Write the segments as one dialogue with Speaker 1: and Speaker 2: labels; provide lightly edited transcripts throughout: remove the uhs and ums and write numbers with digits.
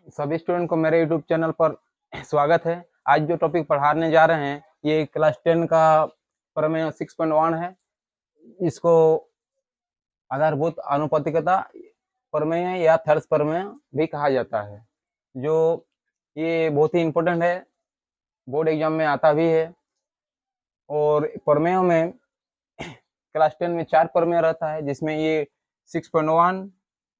Speaker 1: सभी स्टूडेंट को मेरे यूट्यूब चैनल पर स्वागत है। आज जो टॉपिक पढ़ाने जा रहे हैं ये क्लास 10 का प्रमेय 6.1 है। इसको आधारभूत आनुपातिकता प्रमेय या थर्स प्रमेय भी कहा जाता है। जो ये बहुत ही इम्पोर्टेंट है, बोर्ड एग्जाम में आता भी है। और प्रमेयों में क्लास 10 में 4 प्रमेय रहता है, जिसमें ये 6.1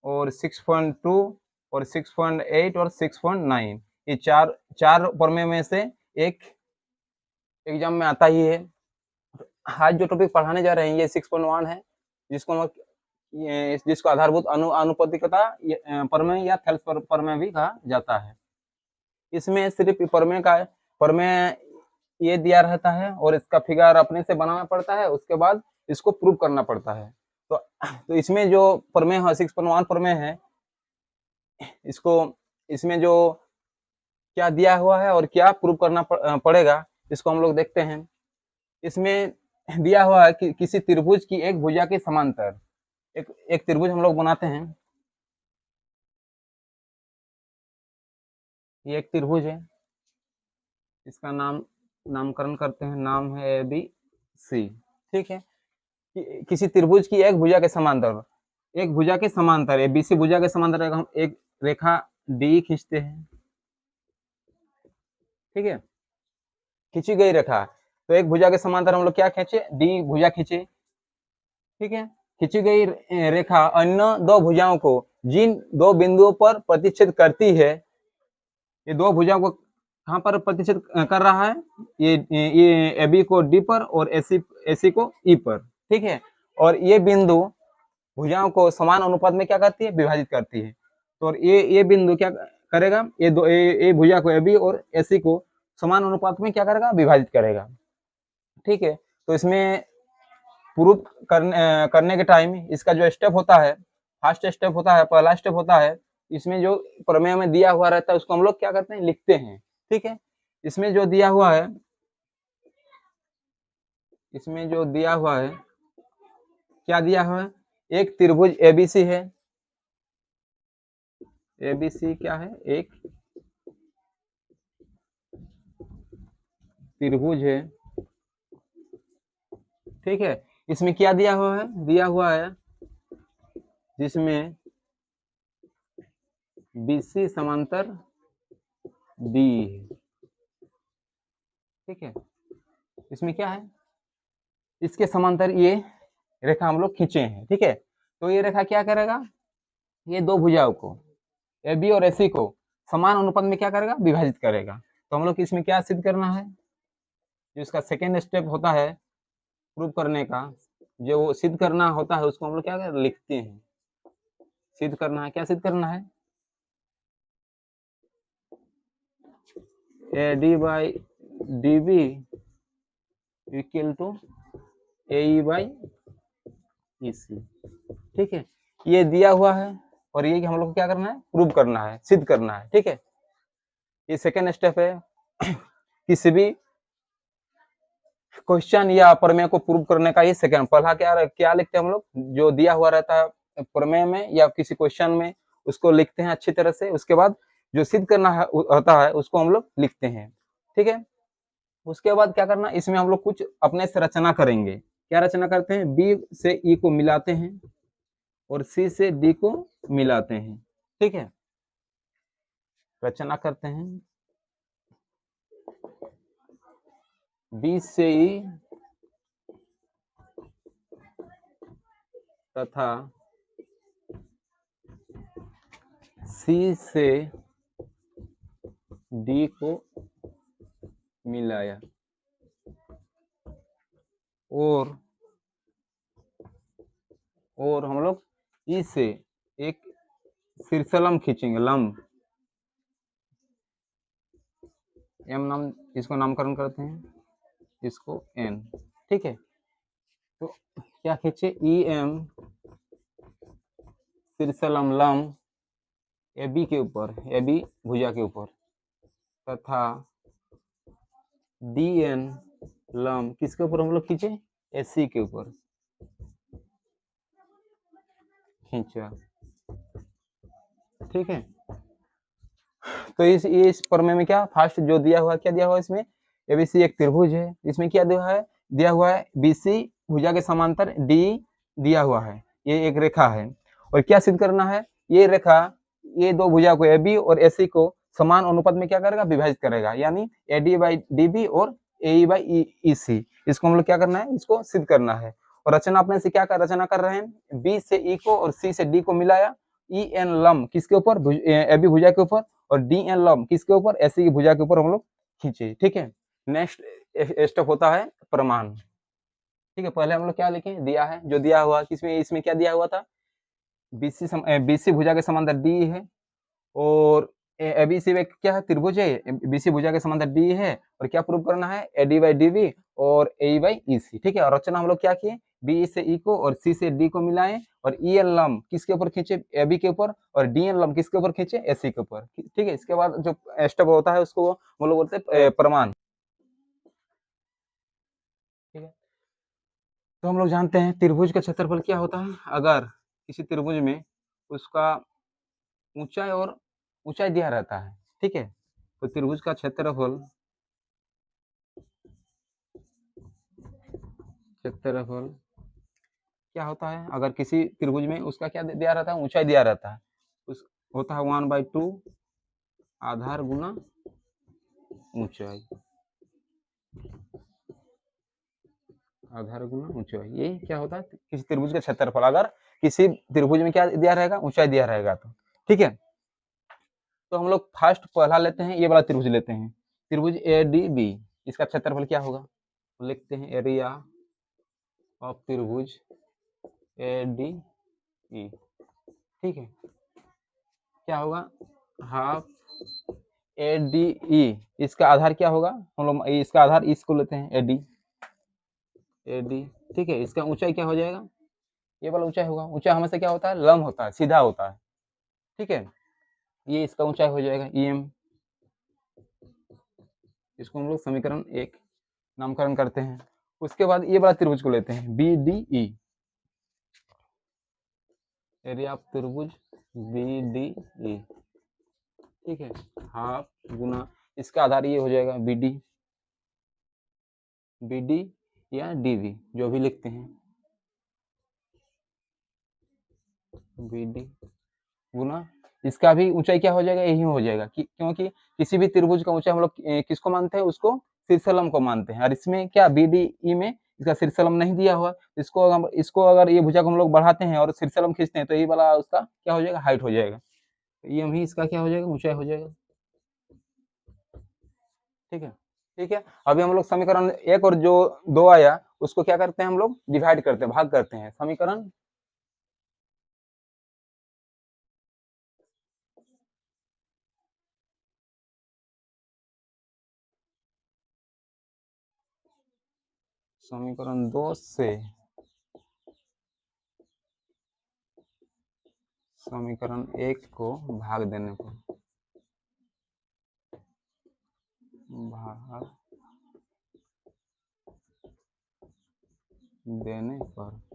Speaker 1: और 6.2 और 6.8 और 6.9 ये चार प्रमेय में से एक एग्जाम में आता ही है। आज जो टॉपिक पढ़ाने जा रहे हैं ये 6.1 है, जिसको आधारभूत आनुपातिकता प्रमेय या थेल्स प्रमेय भी कहा जाता है। इसमें सिर्फ प्रमेय ये दिया रहता है और इसका फिगर अपने से बनाना पड़ता है, उसके बाद इसको प्रूव करना पड़ता है। तो इसमें जो प्रमेय है 6.1 प्रमेय है, इसमें जो क्या दिया हुआ है और क्या प्रूव करना पड़ेगा इसको हम लोग देखते हैं। इसमें दिया हुआ है कि किसी त्रिभुज की एक भुजा के समांतर एक त्रिभुज हम लोग बनाते हैं। ये एक त्रिभुज है, इसका नामकरण करते हैं, नाम है ए बी सी। ठीक है, किसी त्रिभुज की एक भुजा के समांतर ए बी सी भुजा के समांतर हम एक रेखा डी खींचते हैं। ठीक है, खींची गई रेखा, तो एक भुजा के समांतर हम लोग क्या खींचे, डी भुजा खींचे। ठीक है, खींची गई रेखा अन्य दो भुजाओं को जिन दो बिंदुओं पर प्रतिच्छेद करती है, ये दो भुजाओं को कहां पर प्रतिच्छेद कर रहा है, ये ए बी को डी पर और एसी को ई पर। ठीक है, और ये बिंदु भुजाओं को समान अनुपात में क्या करती है, विभाजित करती है। तो ये बिंदु क्या करेगा, ये भुजा को ए बी और एसी को समान अनुपात में क्या करेगा, विभाजित करेगा। ठीक है, तो इसमें प्रूफ करने के टाइम इसका जो स्टेप होता है, फर्स्ट स्टेप होता है, पहला स्टेप होता है, इसमें जो प्रमेय में दिया हुआ रहता है उसको हम लोग क्या करते हैं, लिखते हैं। ठीक है, इसमें जो दिया हुआ है क्या दिया हुआ है, एक त्रिभुज एबीसी है। एबीसी क्या है, एक त्रिभुज है। ठीक है, इसमें क्या दिया हुआ है जिसमें बीसी समांतर डी है। ठीक है, इसमें क्या है, इसके समांतर ये रेखा हम लोग खींचे हैं। ठीक है, तो ये रेखा क्या करेगा, ये दो भुजाओं को ए बी और एसी को समान अनुपात में क्या करेगा, विभाजित करेगा। तो हम लोग इसमें क्या सिद्ध करना है, जो इसका सेकेंड स्टेप होता है प्रूव करने का, जो सिद्ध करना होता है उसको हम लोग क्या लिखते हैं। सिद्ध करना है, क्या सिद्ध करना है, A D by D B equal to A E by E C. ठीक है, ये दिया हुआ है और ये हम लोग को क्या करना है, प्रूव करना है, सिद्ध करना है। ठीक है, ये सेकेंड स्टेप है किसी भी क्वेश्चन या प्रमेय को प्रूव करने का। ये सेकेंड, पहला क्या लिखते हैं हम लोग, जो दिया हुआ रहता है प्रमेय में या किसी क्वेश्चन में उसको लिखते हैं अच्छी तरह से, उसके बाद जो सिद्ध करना होता है उसको हम लोग लिखते हैं। ठीक है, उसके बाद क्या करना, इसमें हम लोग कुछ अपने से रचना करेंगे। क्या रचना करते हैं, बी से ई को मिलाते हैं और सी से डी को मिलाते हैं। ठीक है, रचना करते हैं, बी से ई तथा सी से डी को मिलाया और हम लोग ई से एक शीर्षलंब खींचेंगे, लंब एम नाम, इसको नामकरण करते हैं, इसको एन। ठीक है, तो क्या खींचे, ई एम शीर्षलंब लंब ए बी के ऊपर, ए बी भुजा के ऊपर, तथा डी एन लंब किसके ऊपर हम लोग खींचे, एस सी के ऊपर खींचा। ठीक है, तो इस प्रमेय में क्या फर्स्ट जो दिया हुआ क्या दिया हुआ इसमें एबीसी एक त्रिभुज है, इसमें क्या दिया हुआ है बीसी भुजा के समांतर डी दिया हुआ है, ये एक रेखा है और क्या सिद्ध करना है, ये रेखा ये दो भुजा को एबी और एसी को समान अनुपात में क्या करेगा विभाजित करेगा, यानी एडी बाई डीबी और ए बाई ईसी, इसको हम लोग क्या करना है, इसको सिद्ध करना है। और रचना अपने से क्या रचना कर रहे हैं, बी से ई को और सी से डी को मिलाया, ई एन लम किसके ऊपर एबी भुजा के ऊपर और डी एन लम किसके ऊपर एसी की भुजा के ऊपर हम लोग खींचे। ठीक है, नेक्स्ट स्टेप होता है प्रमाण। ठीक है, पहले हम लोग क्या लिखें, दिया है जो दिया हुआ किसमें, इसमें क्या दिया हुआ था, बीसी भुजा के समांतर डी है और एबीसी में क्या है त्रिभुज है, बीसी भुजा के समांतर डी है और क्या प्रूव करना है, एडी बाई डीबी और ए बाई ईसी। ठीक है, और रचना हम लोग क्या किए, बी से ई को और सी से डी को मिलाएं और ई एन लम किसके ऊपर खींचे, एबी के ऊपर और डी एन लम किसके ऊपर खींचे, एसी के ऊपर। ठीक है, इसके बाद जो स्टेप होता है उसको हम लोग बोलते हैं प्रमाण। ठीक है, तो हम लोग जानते हैं त्रिभुज का क्षेत्रफल क्या होता है, अगर किसी त्रिभुज में उसका ऊंचाई और ऊंचाई दिया रहता है। ठीक है, तो त्रिभुज का क्षेत्रफल क्या होता है, अगर किसी त्रिभुज में उसका क्या दिया रहता है, ऊंचाई दिया रहता है, उस होता है 1/2 आधार गुना ऊंचाई, आधार गुना ऊंचाई, ये क्या होता है किसी त्रिभुज का क्षेत्रफल, अगर किसी त्रिभुज में क्या दिया रहेगा, ऊंचाई दिया रहेगा तो। ठीक है, तो हम लोग फर्स्ट पहला लेते हैं, ये वाला त्रिभुज लेते हैं, त्रिभुज ए डी बी, इसका क्षेत्रफल क्या होगा, लिखते हैं एरिया ऑफ त्रिभुज ए डी ई। ठीक है, क्या होगा, हाफ ए डी ई, इसका आधार क्या होगा, हम लोग इसका आधार इसको लेते हैं ए डी। ठीक है, इसका ऊंचाई क्या हो जाएगा, ये वाला ऊंचाई होगा, ऊंचाई हमेशा क्या होता है, लंब होता है, सीधा होता है। ठीक है, ये इसका ऊंचाई हो जाएगा ईएम, इसको हम लोग समीकरण 1 नामकरण करते हैं। उसके बाद ये वाला त्रिभुज को लेते हैं B D E, area of त्रिभुज बी डी ई। ठीक है, हाफ गुना इसका आधार ये हो जाएगा बी डी या डी वी जो भी लिखते हैं, बी डी गुना इसका भी ऊंचाई क्या हो जाएगा, यही हो जाएगा क्योंकि किसी भी त्रिभुज का ऊंचाई हम लोग किसको मानते हैं, उसको शीर्षलंब को मानते हैं, और इसमें क्या बी डी ई में इसका शीर्षलंब नहीं दिया हुआ, इसको अगर ये भुजा को हम लोग बढ़ाते हैं और शीर्षलंब खींचते हैं तो ये वाला उसका क्या हो जाएगा, हाइट हो जाएगा, ये भी इसका क्या हो जाएगा, ऊंचाई हो जाएगा। ठीक है, ठीक है, अभी हम लोग समीकरण 1 और जो 2 आया उसको क्या करते हैं, हम लोग डिवाइड करते हैं, भाग करते हैं, समीकरण समीकरण 2 से समीकरण 1 को भाग देने पर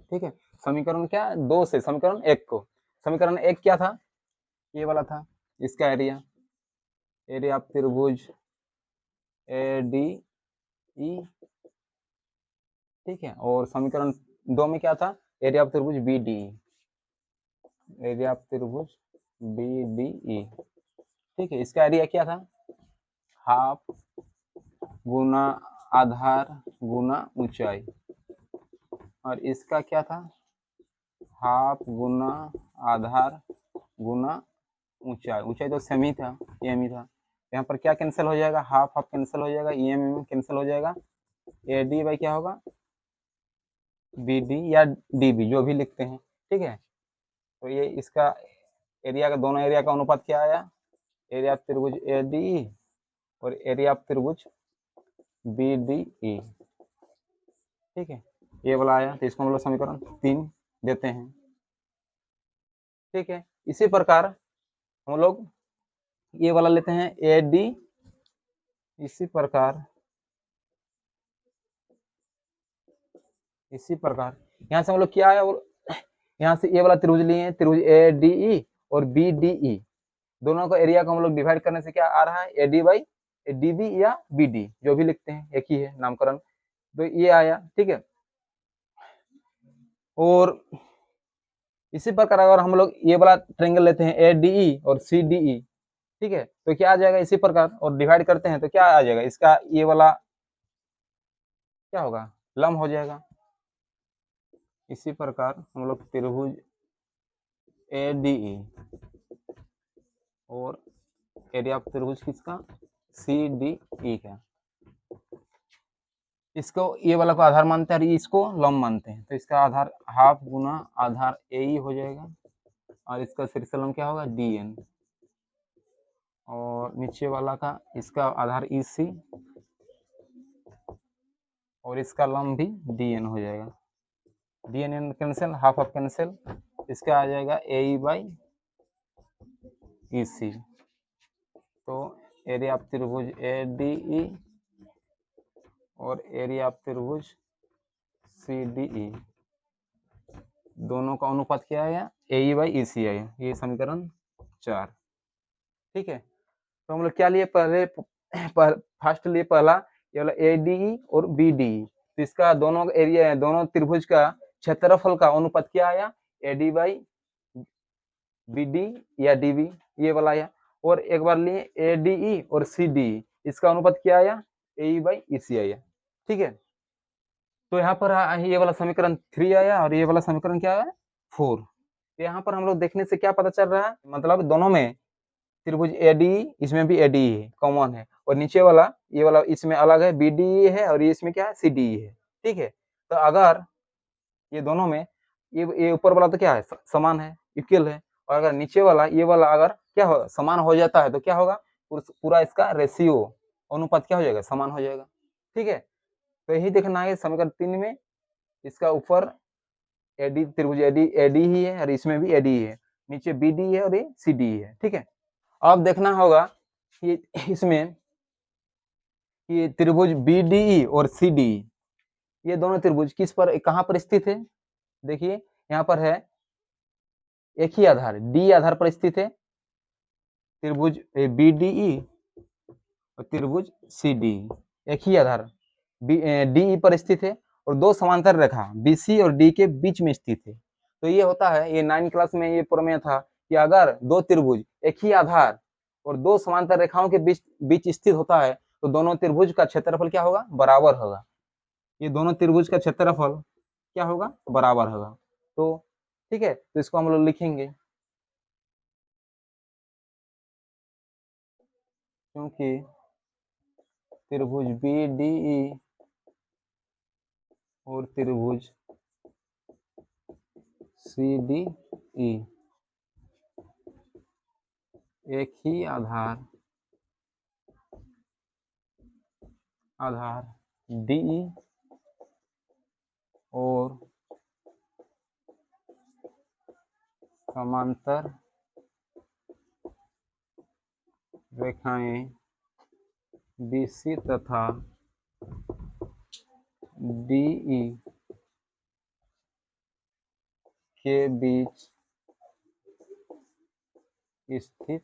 Speaker 1: ठीक है, समीकरण क्या 2 से समीकरण 1 को, समीकरण 1 क्या था, ये वाला था, इसका एरिया ऑफ त्रिभुज ए डी ई। ठीक है, और समीकरण 2 में क्या था, एरिया ऑफ त्रिभुज बी डी, एरिया ऑफ त्रिभुज बी डी ई। ठीक है, इसका एरिया क्या था, हाफ गुना आधार गुना ऊंचाई, और इसका क्या था, हाफ गुना आधार गुना ऊंचाई, ऊंचाई तो सेम ही था, एम ही था, यहाँ पर क्या कैंसिल हो जाएगा, हाफ हाफ कैंसिल हो जाएगा, ई एम कैंसिल हो जाएगा, ए डी बाई क्या होगा, बी डी या डी बी जो भी लिखते हैं। ठीक है, तो ये इसका एरिया का, दोनों एरिया का अनुपात क्या आया, एरिया ऑफ त्रिभुज ए डी और एरिया ऑफ त्रिभुज बी डी ई। ठीक है, ये वाला आया, तो इसको हम लोग समीकरण 3 देते हैं। ठीक है, इसी प्रकार हम लोग ये वाला लेते हैं ए डी, इसी प्रकार यहाँ से हम लोग क्या आया, यहाँ से ये वाला त्रिभुज लिए, त्रिभुज ए डी ई और बी डी ई, दोनों का एरिया को हम लोग डिवाइड करने से क्या आ रहा है, एडी बाई डीबी या बीडी, जो भी लिखते हैं एक ही है नामकरण, तो ये आया। ठीक है, और इसी प्रकार अगर हम लोग ये वाला ट्रायंगल लेते हैं एडीई और सीडीई, ठीक है, तो क्या आ जाएगा इसी प्रकार, और डिवाइड करते हैं तो क्या आ जाएगा, इसका ये वाला क्या होगा, लंब हो जाएगा। इसी प्रकार हम लोग त्रिभुज एडीई और एरिया ऑफ त्रिभुज किसका, सीडीई का, इसको ये वाला को आधार मानते हैं और इसको लंब मानते हैं, तो इसका आधार हाफ गुना आधार ए हो जाएगा, और इसका शीर्ष लंब क्या होगा, डी एन, और नीचे वाला का इसका आधार ई सी, और इसका लंब भी डी एन हो जाएगा, D N cancel, half of cancel, इसका आ जाएगा ए ई बाई ई सी। तो एरिया ऑफ त्रिभुज ए डी ई और एरिया ऑफ त्रिभुज सी डी ई, दोनों का अनुपात क्या आया, ए ई बाई ई सी आया, ये समीकरण 4। ठीक है, तो हम लोग क्या लिए पहले, फर्स्ट लिए पहला ये वाला ए डी ई और बी डी ई, तो इसका दोनों एरिया, दोनों त्रिभुज का क्षेत्रफल का अनुपात क्या आया, A D by B D या डी बी, ये वाला आया। और एक बार लिए ए डी ई और सी डी ई, इसका अनुपात क्या आया, ए ई बाई ई सी आया। ठीक है, तो यहाँ पर ये वाला समीकरण 3 आया और ये वाला समीकरण क्या आया, 4। तो यहाँ पर हम लोग देखने से क्या पता चल रहा है, मतलब दोनों में त्रिभुज एडी, इसमें भी एडी है, कॉमन है, और नीचे वाला ये वाला इसमें अलग है, बी डी है, और ये इसमें क्या है, सी डी है। ठीक है, तो अगर ये दोनों में ये ऊपर वाला तो क्या है, समान है, इक्वल है, और अगर नीचे वाला ये वाला अगर क्या हो, समान हो जाता है तो क्या होगा, पूरा इसका रेशियो अनुपात क्या हो जाएगा, समान हो जाएगा। ठीक है, तो यही देखना है समीकरण 3 में, इसका ऊपर एडी त्रिभुज एडी एडी ही है और इसमें भी एडी है, नीचे बी डी है और ये सी डी है। ठीक है, अब देखना होगा कि इसमें ये त्रिभुज बी डी ई और सी डी, ये दोनों त्रिभुज किस पर, कहाँ पर स्थित है, देखिए यहाँ पर है, एक ही आधार डी आधार पर स्थित है, त्रिभुज बी डी ई और त्रिभुज सी डी, एक ही आधार डी ई पर स्थित है, और दो समांतर रेखा बी सी और डी के बीच में स्थित है। तो ये होता है, ये 9 क्लास में ये प्रमेय था कि अगर दो त्रिभुज एक ही आधार और दो समांतर रेखाओं के बीच स्थित होता है तो दोनों त्रिभुज का क्षेत्रफल क्या होगा, बराबर होगा। ये दोनों त्रिभुज का क्षेत्रफल क्या होगा, बराबर होगा। तो ठीक है, तो इसको हम लोग लिखेंगे, क्योंकि त्रिभुज बी डी ई और त्रिभुज सी डी ई एक ही आधार डी ई और समांतर रेखाएं BC तथा DE के बीच स्थित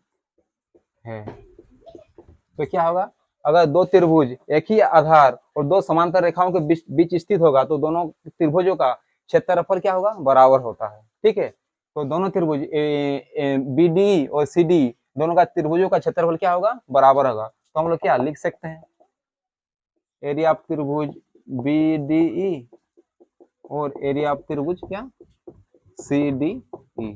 Speaker 1: है। तो क्या होगा, अगर दो त्रिभुज एक ही आधार और दो समांतर रेखाओं के बीच स्थित होगा तो दोनों त्रिभुजों का क्षेत्रफल क्या होगा, बराबर होता है। ठीक है, तो दोनों त्रिभुज बी डी और सी डी, दोनों का त्रिभुजों का क्षेत्रफल क्या होगा, बराबर होगा। तो हम लोग क्या लिख सकते हैं, एरिया ऑफ त्रिभुज बी डी ई और एरिया ऑफ त्रिभुज क्या, सी डी ई,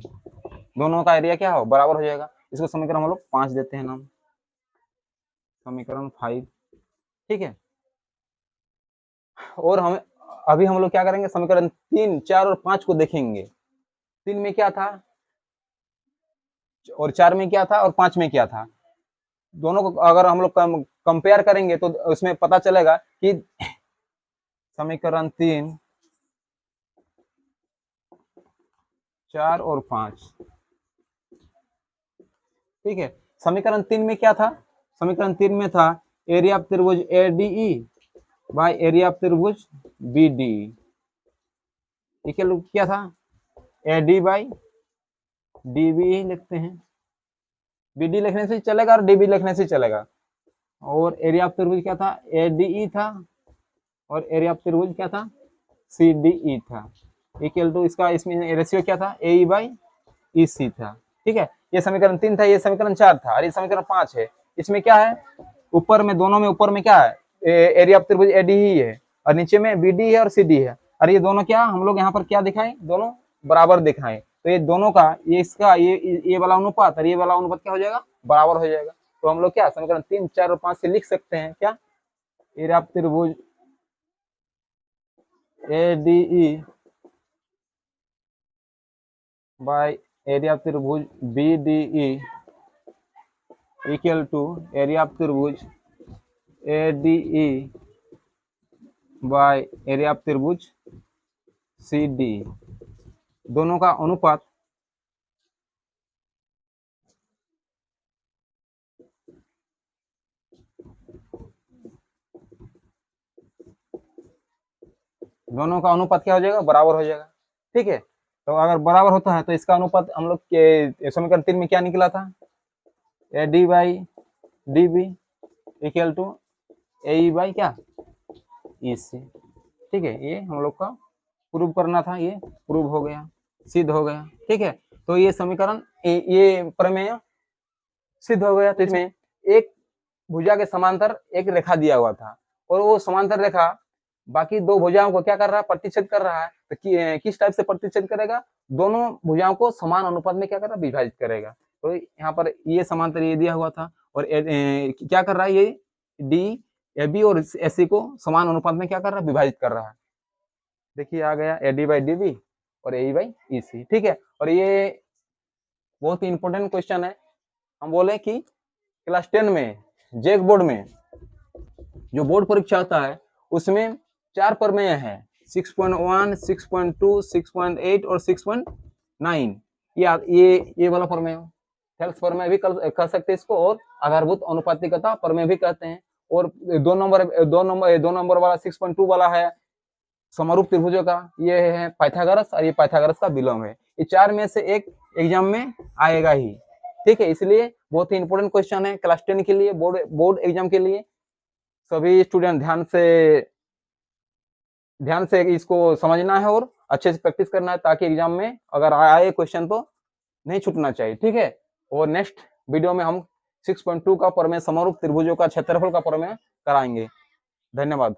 Speaker 1: दोनों का एरिया क्या हो, बराबर हो जाएगा। इसको समीकरण हम लोग 5 देते हैं नाम, समीकरण 5। ठीक है, और हम अभी हम लोग क्या करेंगे, समीकरण 3, 4 और 5 को देखेंगे। 3 में क्या था और 4 में क्या था और 5 में क्या था, दोनों को अगर हम लोग कंपेयर करेंगे तो उसमें पता चलेगा कि समीकरण 3, 4 और 5। ठीक है, समीकरण 3 में क्या था, समीकरण 3 में था एरिया ऑफ त्रिभुज A D E by area of त्रिभुज बी डी। ठीक है, क्या था, A D by D B लिखते हैं, BD लिखने से चलेगा और DB लिखने से चलेगा। और एरिया ऑफ त्रिभुज क्या था, ADE था, और एरिया ऑफ त्रिभुज क्या था, CDE था। इक्वल टू इसका इसमें रेशियो क्या था, AE/EC था। ठीक है, ये समीकरण 3 था, ये समीकरण 4 था, और ये समीकरण 5 है। इसमें क्या है, ऊपर में दोनों में, ऊपर में क्या है, एरिया ऑफ त्रिभुज ADE है, और नीचे में BD है और CD है। और ये दोनों क्या हम लोग यहाँ पर क्या दिखाएं, दोनों बराबर दिखाएं। तो ये दोनों का, ये इसका ये वाला अनुपात और ये वाला अनुपात क्या हो जाएगा, बराबर हो जाएगा। तो हम लोग क्या समीकरण 3, 4 और 5 से लिख सकते हैं क्या, एरिया ऑफ त्रिभुज ADE बाय एरिया ऑफ त्रिभुज BDE equal to area of त्रिभुज ADE बाय एरिया ऑफ त्रिभुज CD, दोनों का अनुपात क्या हो जाएगा, बराबर हो जाएगा। ठीक है, तो अगर बराबर होता है तो इसका अनुपात हम लोग के समीकरण 3 में क्या निकला था, AD/DB इक्वल टू AE/ क्या, EC। ठीक है, ये हम लोग का प्रूव करना था, ये प्रूव हो गया, सिद्ध हो गया। ठीक है, तो ये समीकरण, ये प्रमेय सिद्ध हो गया। तो इसमें एक भुजा के समांतर एक रेखा दिया हुआ था, और वो समांतर रेखा बाकी दो भुजाओं को क्या कर रहा है, प्रतिच्छेद कर रहा है। तो किस टाइप से प्रतिच्छेद करेगा, दोनों भुजाओं को समान अनुपात में क्या कर रहा है, विभाजित करेगा। तो यहाँ पर ये समांतर ये दिया हुआ था, और क्या कर रहा है, ये DAB और AC को समान अनुपात में क्या कर रहा है, विभाजित कर रहा है। देखिए आ गया AD/DB और AE/EC। ठीक है, और ये बहुत ही इंपॉर्टेंट क्वेश्चन है। हम बोले कि क्लास 10 में जेक बोर्ड में जो बोर्ड परीक्षा होता है उसमें 4 प्रमेय है, 6.1, 6.2, 6.8 और 6.9। ये वाला प्रमेय, थेल्स प्रमेय भी कर सकते हैं इसको, और आधारभूत अनुपातिकता प्रमेय भी कहते हैं। और 2 नंबर वाला 6.2 वाला है समरूप त्रिभुजों का, ये है पाइथागोरस, और ये पाइथागोरस का विलोम है। ये 4 में से एक एग्जाम में आएगा ही। ठीक है, इसलिए बहुत ही इंपॉर्टेंट क्वेश्चन है क्लास 10 के लिए, बोर्ड एग्जाम के लिए। सभी स्टूडेंट ध्यान से इसको समझना है और अच्छे से प्रैक्टिस करना है, ताकि एग्जाम में अगर आए क्वेश्चन तो नहीं छूटना चाहिए। ठीक है, और नेक्स्ट वीडियो में हम 6.2 का प्रमेय, समरूप त्रिभुजों का क्षेत्रफल का प्रमेय कराएंगे। धन्यवाद।